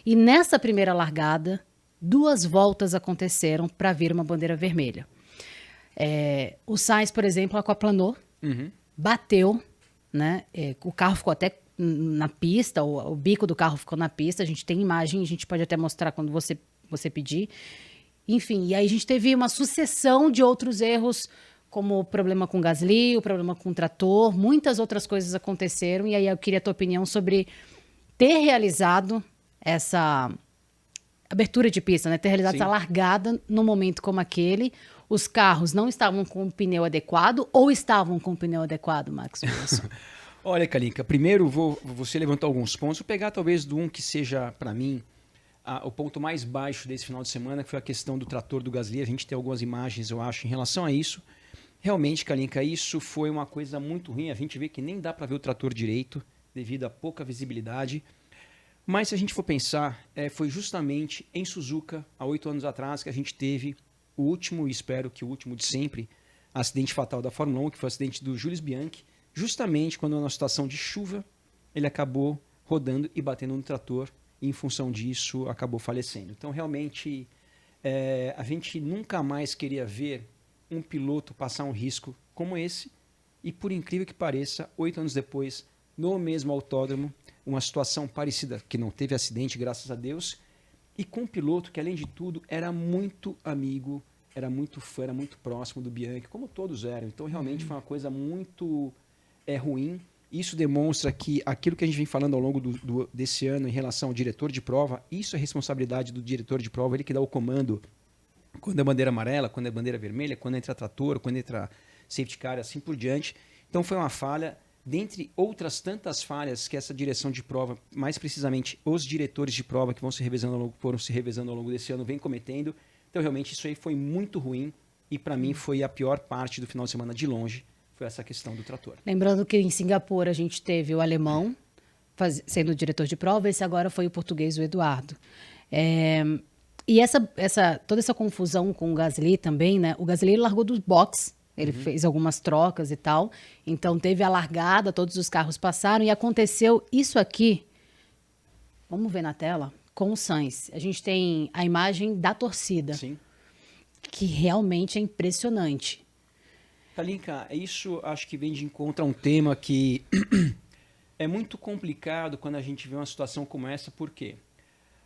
E nessa primeira largada, 2 voltas aconteceram para vir uma bandeira vermelha. O Sainz, por exemplo, aquaplanou, bateu, né? O carro ficou até na pista, o bico do carro ficou na pista. A gente tem imagem, a gente pode até mostrar quando você pedir. Enfim, e aí a gente teve uma sucessão de outros erros, como o problema com o Gasly, o problema com o trator, muitas outras coisas aconteceram. E aí eu queria a tua opinião sobre ter realizado essa abertura de pista, né? Ter realizado essa largada num momento como aquele. Os carros não estavam com o pneu adequado ou estavam com o pneu adequado, Max Wilson? Olha, Kalinka, primeiro você levantou alguns pontos. Vou pegar talvez do um que seja, para mim, o ponto mais baixo desse final de semana, que foi a questão do trator do Gasly. A gente tem algumas imagens, eu acho, em relação a isso. Realmente, Kalinka, isso foi uma coisa muito ruim. A gente vê que nem dá para ver o trator direito, devido a pouca visibilidade. Mas se a gente for pensar, foi justamente em Suzuka, há 8 anos atrás, que a gente teve o último, e espero que o último de sempre, acidente fatal da Fórmula 1, que foi o acidente do Jules Bianchi, justamente quando, numa situação de chuva, ele acabou rodando e batendo no trator, e em função disso acabou falecendo. Então, realmente, a gente nunca mais queria ver um piloto passar um risco como esse, e por incrível que pareça, 8 anos depois, no mesmo autódromo, uma situação parecida, que não teve acidente, graças a Deus, e com um piloto que, além de tudo, era muito amigo, era muito fã, era muito próximo do Bianchi, como todos eram. Então, realmente foi uma coisa muito ruim. Isso demonstra que aquilo que a gente vem falando ao longo desse ano em relação ao diretor de prova, isso é responsabilidade do diretor de prova, ele que dá o comando quando é bandeira amarela, quando é bandeira vermelha, quando entra trator, quando entra safety car, assim por diante. Então, foi uma falha. Dentre outras tantas falhas que essa direção de prova, mais precisamente os diretores de prova que foram se revezando ao longo desse ano, vem cometendo. Então, realmente, isso aí foi muito ruim e, para mim, foi a pior parte do final de semana de longe, foi essa questão do trator. Lembrando que em Singapura a gente teve o alemão sendo o diretor de prova, esse agora foi o português, o Eduardo. E toda essa confusão com o Gasly também, né? O Gasly largou dos boxes. Ele fez algumas trocas e tal. Então, teve a largada, todos os carros passaram e aconteceu isso aqui. Vamos ver na tela? Com o Sainz. A gente tem a imagem da torcida. Sim. Que realmente é impressionante. Kalinka, isso acho que vem de encontro a um tema que é muito complicado quando a gente vê uma situação como essa. Por quê?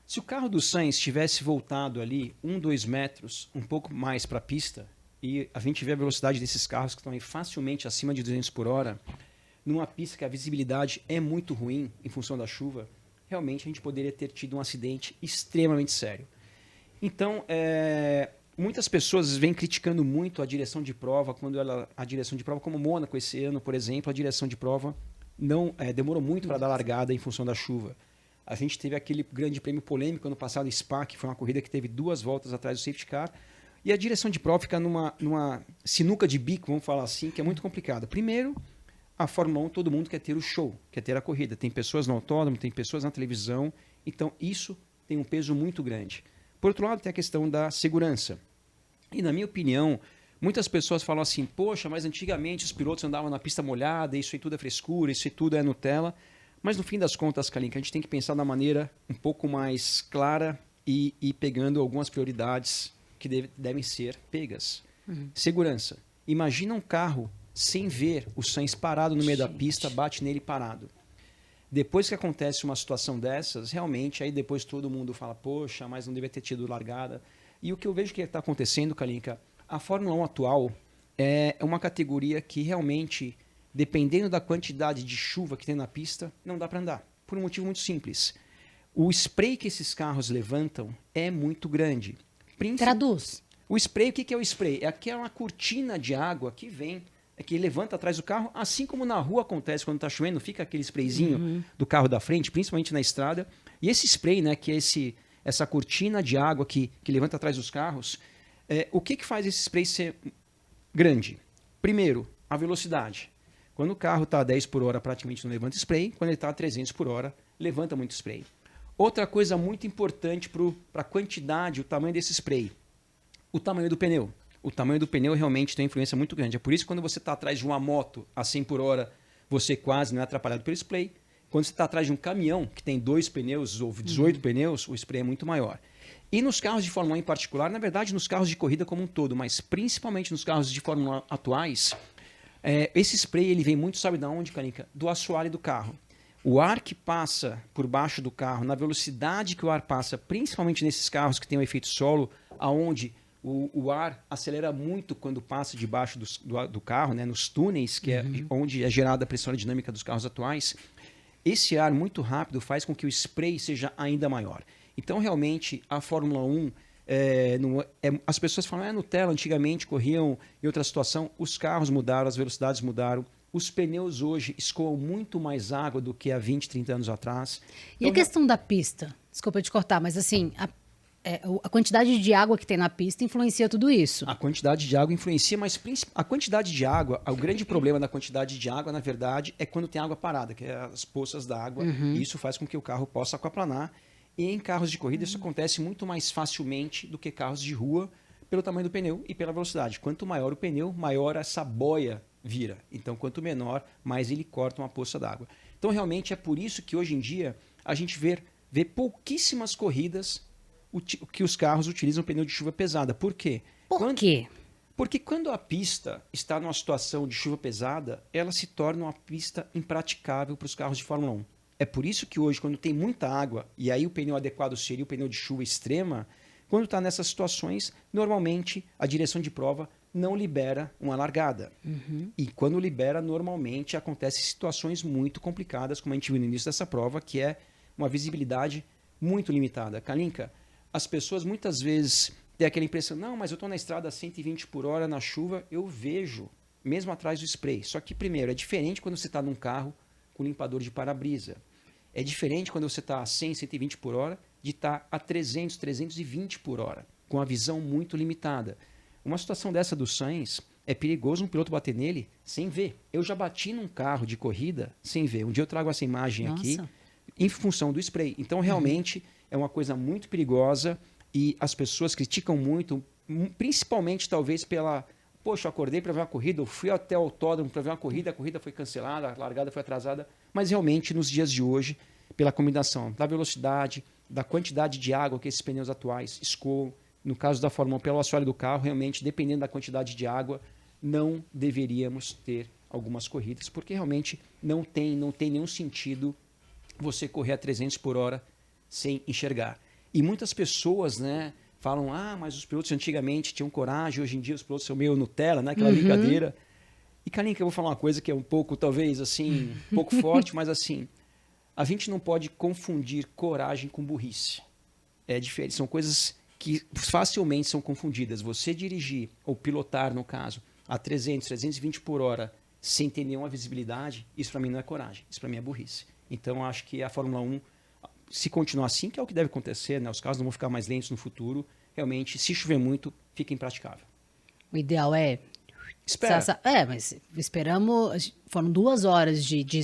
Se o carro do Sainz tivesse voltado ali 2 metros, um pouco mais para a pista, e a gente vê a velocidade desses carros que estão aí facilmente acima de 200 por hora, numa pista que a visibilidade é muito ruim em função da chuva, realmente a gente poderia ter tido um acidente extremamente sério. Então, muitas pessoas vêm criticando muito a direção de prova, a direção de prova, como Mônaco esse ano, por exemplo, a direção de prova não demorou muito para dar largada em função da chuva. A gente teve aquele grande prêmio polêmico ano passado, Spa, que foi uma corrida que teve 2 voltas atrás do safety car, e a direção de prova fica numa sinuca de bico, vamos falar assim, que é muito complicada. Primeiro, a Fórmula 1, todo mundo quer ter o show, quer ter a corrida. Tem pessoas no autódromo, tem pessoas na televisão, então isso tem um peso muito grande. Por outro lado, tem a questão da segurança. E, na minha opinião, muitas pessoas falam assim, poxa, mas antigamente os pilotos andavam na pista molhada, isso aí tudo é frescura, isso aí tudo é Nutella. Mas, no fim das contas, Kalinka, a gente tem que pensar da maneira um pouco mais clara e pegando algumas prioridades que devem ser pegas. Segurança. Imagina um carro sem ver o Sainz parado no meio da pista, bate nele parado. Depois que acontece uma situação dessas, realmente, aí depois todo mundo fala, poxa, mas não devia ter tido largada. E o que eu vejo que está acontecendo, Kalinka, a Fórmula 1 atual é uma categoria que realmente, dependendo da quantidade de chuva que tem na pista, não dá para andar. Por um motivo muito simples. O spray que esses carros levantam é muito grande. Traduz. O spray, o que é o spray? É aquela cortina de água que vem, que levanta atrás do carro, assim como na rua acontece quando está chovendo, fica aquele sprayzinho do carro da frente, principalmente na estrada. E esse spray, né, que é essa cortina de água que levanta atrás dos carros, o que faz esse spray ser grande? Primeiro, a velocidade. Quando o carro está a 10 por hora, praticamente não levanta spray. Quando ele está a 300 por hora, levanta muito spray. Outra coisa muito importante para a quantidade, o tamanho desse spray. O tamanho do pneu. O tamanho do pneu realmente tem uma influência muito grande. É por isso que quando você está atrás de uma moto a 100 por hora, você quase não é atrapalhado pelo spray. Quando você está atrás de um caminhão que tem 2 pneus ou 18 pneus, o spray é muito maior. E nos carros de Fórmula 1 em particular, na verdade nos carros de corrida como um todo, mas principalmente nos carros de Fórmula 1 atuais, esse spray ele vem muito, sabe de onde, Kalinka? Do assoalho do carro. O ar que passa por baixo do carro, na velocidade que o ar passa, principalmente nesses carros que tem o efeito solo, aonde o ar acelera muito quando passa debaixo do carro, né, nos túneis, que é onde é gerada a pressão aerodinâmica dos carros atuais. Esse ar muito rápido faz com que o spray seja ainda maior. Então, realmente, a Fórmula 1, as pessoas falam, Nutella, antigamente corriam em outra situação, os carros mudaram, as velocidades mudaram, os pneus hoje escoam muito mais água do que há 20, 30 anos atrás. E a questão da pista? Desculpa te cortar, mas assim, a quantidade de água que tem na pista influencia tudo isso. A quantidade de água influencia, mas a quantidade de água, o grande problema da quantidade de água, na verdade, é quando tem água parada, que é as poças da água, e isso faz com que o carro possa aquaplanar. E em carros de corrida isso acontece muito mais facilmente do que carros de rua, pelo tamanho do pneu e pela velocidade. Quanto maior o pneu, maior essa boia vira. Então, quanto menor, mais ele corta uma poça d'água. Então, realmente, é por isso que hoje em dia a gente vê pouquíssimas corridas que os carros utilizam pneu de chuva pesada. Por quê? Por quê? Porque quando a pista está numa situação de chuva pesada, ela se torna uma pista impraticável para os carros de Fórmula 1. É por isso que hoje, quando tem muita água, e aí o pneu adequado seria o pneu de chuva extrema, quando está nessas situações, normalmente a direção de prova não libera uma largada. E quando libera, normalmente acontecem situações muito complicadas, como a gente viu no início dessa prova, que é uma visibilidade muito limitada. Kalinka, as pessoas muitas vezes têm aquela impressão, não, mas eu estou na estrada a 120 por hora na chuva, eu vejo, mesmo atrás do spray. Só que, primeiro, é diferente quando você está num carro com limpador de para-brisa. É diferente quando você está a 100, 120 por hora, de estar a 300, 320 por hora, com a visão muito limitada. Uma situação dessa do Sainz, é perigoso um piloto bater nele sem ver. Eu já bati num carro de corrida sem ver. Um dia eu trago essa imagem aqui, em função do spray. Então, realmente, é uma coisa muito perigosa e as pessoas criticam muito, principalmente, talvez, pela... Poxa, eu acordei para ver uma corrida, eu fui até o autódromo para ver uma corrida, a corrida foi cancelada, a largada foi atrasada. Mas, realmente, nos dias de hoje, pela combinação da velocidade, da quantidade de água que esses pneus atuais escoam, no caso da Fórmula 1, pelo assoalho do carro, realmente, dependendo da quantidade de água, não deveríamos ter algumas corridas, porque realmente não tem nenhum sentido você correr a 300 por hora sem enxergar. E muitas pessoas, né, falam, mas os pilotos antigamente tinham coragem, hoje em dia os pilotos são meio Nutella, né, aquela brincadeira. E, Kalinka, eu vou falar uma coisa que é um pouco, talvez, assim, um pouco forte, mas assim, a gente não pode confundir coragem com burrice. É diferente, são coisas que facilmente são confundidas. Você dirigir, ou pilotar, no caso, a 300, 320 por hora, sem ter nenhuma visibilidade, isso para mim não é coragem, isso para mim é burrice. Então, acho que a Fórmula 1, se continuar assim, que é o que deve acontecer, né? Os carros não vão ficar mais lentos no futuro, realmente, se chover muito, fica impraticável. O ideal é... Espera. Mas esperamos... Foram 2 horas de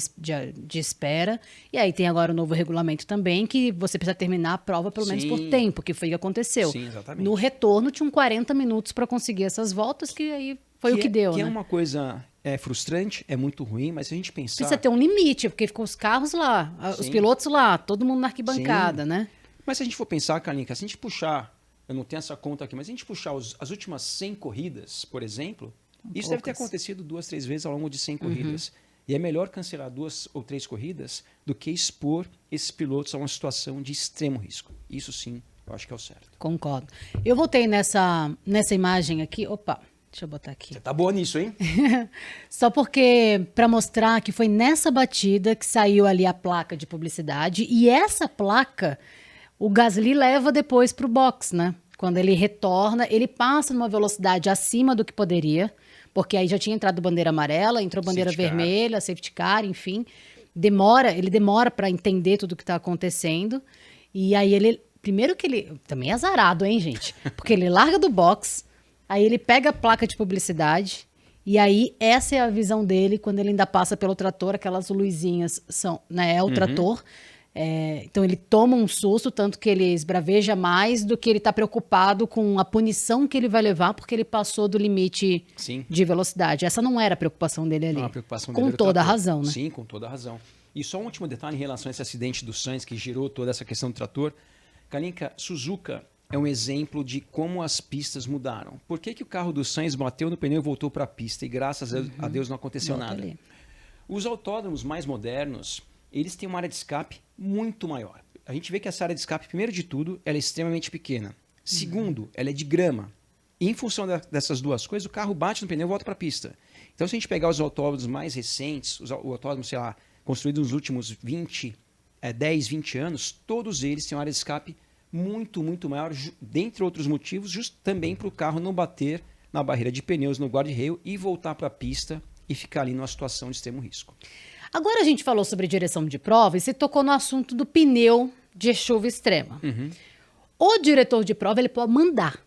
espera, e aí tem agora o novo regulamento também, que você precisa terminar a prova pelo menos por tempo, que foi o que aconteceu. Sim, exatamente. No retorno, tinham 40 minutos para conseguir essas voltas, que aí foi o que deu, que né? é uma coisa frustrante, é muito ruim, mas se a gente pensar... Precisa ter um limite, porque ficam os carros lá, os pilotos lá, todo mundo na arquibancada, né? Mas se a gente for pensar, Kalinka, se a gente puxar, eu não tenho essa conta aqui, mas se a gente puxar as últimas 100 corridas, por exemplo, isso deve ter acontecido 2, 3 vezes ao longo de 100 corridas. E é melhor cancelar 2 ou 3 corridas do que expor esses pilotos a uma situação de extremo risco. Isso sim, eu acho que é o certo. Concordo. Eu voltei nessa imagem aqui. Opa, deixa eu botar aqui. Você tá boa nisso, hein? Só porque, para mostrar que foi nessa batida que saiu ali a placa de publicidade. E essa placa, o Gasly leva depois para o box, né? Quando ele retorna, ele passa numa velocidade acima do que poderia, porque aí já tinha entrado bandeira amarela, entrou bandeira vermelha, safety car, enfim. Ele demora para entender tudo o que está acontecendo. E aí ele... Primeiro que ele... Também é azarado, hein, gente? Porque ele larga do box, aí ele pega a placa de publicidade, e aí essa é a visão dele quando ele ainda passa pelo trator, aquelas luzinhas são... Né, é o trator. Então ele toma um susto, tanto que ele esbraveja mais do que ele está preocupado com a punição que ele vai levar, porque ele passou do limite de velocidade. Essa não era a preocupação dele ali. Não, a preocupação com dele toda a razão, né? Sim, com toda a razão. E só um último detalhe em relação a esse acidente do Sainz que gerou toda essa questão do trator. Kalinka, Suzuka é um exemplo de como as pistas mudaram. Por que o carro do Sainz bateu no pneu e voltou para a pista e graças a Deus não aconteceu nada? Ali. Os autódromos mais modernos, eles têm uma área de escape muito maior. A gente vê que essa área de escape, primeiro de tudo, ela é extremamente pequena. Segundo, ela é de grama. E em função dessas duas coisas, o carro bate no pneu e volta para a pista. Então, se a gente pegar os autódromos mais recentes, os autódromos, sei lá, construídos nos últimos 10, 20 anos, todos eles têm uma área de escape muito, muito maior, dentre outros motivos, também para o carro não bater na barreira de pneus, no guarda-reio e voltar para a pista e ficar ali numa situação de extremo risco. Agora a gente falou sobre direção de prova e você tocou no assunto do pneu de chuva extrema. O diretor de prova, ele pode mandar.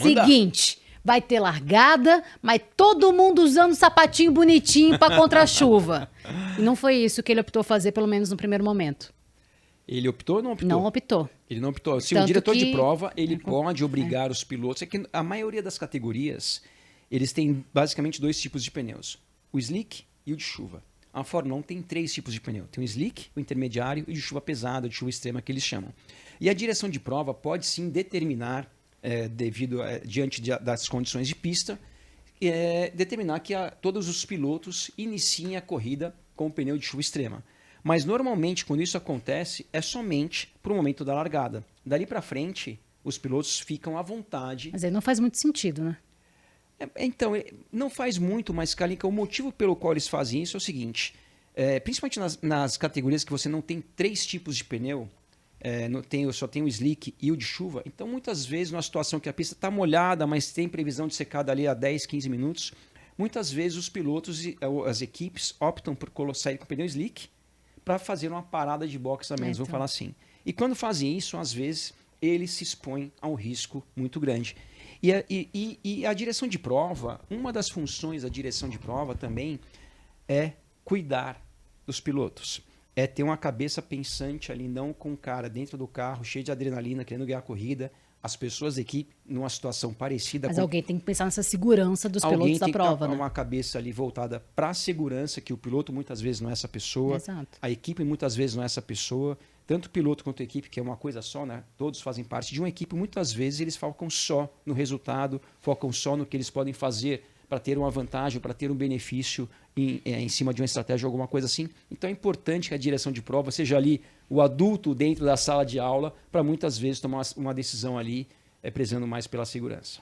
Seguinte, vai ter largada, mas todo mundo usando sapatinho bonitinho para contra a chuva. E não foi isso que ele optou fazer, pelo menos no primeiro momento. Ele optou ou não optou? Não optou. Ele não optou. Se o diretor de prova, ele pode obrigar os pilotos. É que a maioria das categorias, eles têm basicamente 2 tipos de pneus. O slick e o de chuva. A Fórmula 1 tem 3 tipos de pneu. Tem o slick, o intermediário e o de chuva pesada, de chuva extrema, que eles chamam. E a direção de prova pode sim determinar, diante das condições de pista, determinar que todos os pilotos iniciem a corrida com o pneu de chuva extrema. Mas normalmente, quando isso acontece, é somente para o momento da largada. Dali para frente, os pilotos ficam à vontade. Mas aí não faz muito sentido, né? Então, não faz muito, mas, Kalinka, o motivo pelo qual eles fazem isso é o seguinte. Principalmente nas categorias que você não tem 3 tipos de pneu, só tem o slick e o de chuva. Então, muitas vezes, numa situação que a pista está molhada, mas tem previsão de secar dali a 10, 15 minutos, muitas vezes os pilotos e as equipes optam por sair com o pneu slick para fazer uma parada de boxe a menos, vamos falar assim. E quando fazem isso, às vezes, eles se expõem a um risco muito grande. E a direção de prova, uma das funções da direção de prova também é cuidar dos pilotos. É ter uma cabeça pensante ali, não com o cara dentro do carro, cheio de adrenalina, querendo ganhar a corrida. As pessoas da equipe, numa situação parecida... Mas alguém tem que pensar nessa segurança dos pilotos da prova, né? Alguém tem uma cabeça ali voltada para a segurança, que o piloto muitas vezes não é essa pessoa. Exato. A equipe muitas vezes não é essa pessoa. Tanto o piloto quanto a equipe, que é uma coisa só, né? Todos fazem parte de uma equipe. Muitas vezes eles focam só no resultado, focam só no que eles podem fazer para ter uma vantagem, para ter um benefício em cima de uma estratégia, alguma coisa assim. Então é importante que a direção de prova seja ali o adulto dentro da sala de aula para muitas vezes tomar uma decisão ali, prezando mais pela segurança.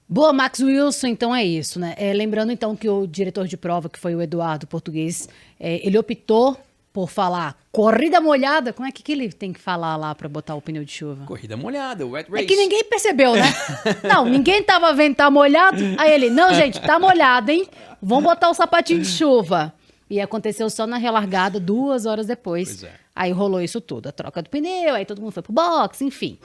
Boa, Max Wilson, então é isso, né? Lembrando então que o diretor de prova, que foi o Eduardo Português, ele optou por falar corrida molhada. Como é que ele tem que falar lá para botar o pneu de chuva? Corrida molhada, wet race. É que ninguém percebeu, né? Não, ninguém tava vendo tá molhado. Aí ele, não, gente, tá molhado, hein? Vamos botar o sapatinho de chuva. E aconteceu só na relargada 2 horas depois. Pois é. Aí rolou isso tudo, a troca do pneu, aí todo mundo foi pro box, enfim.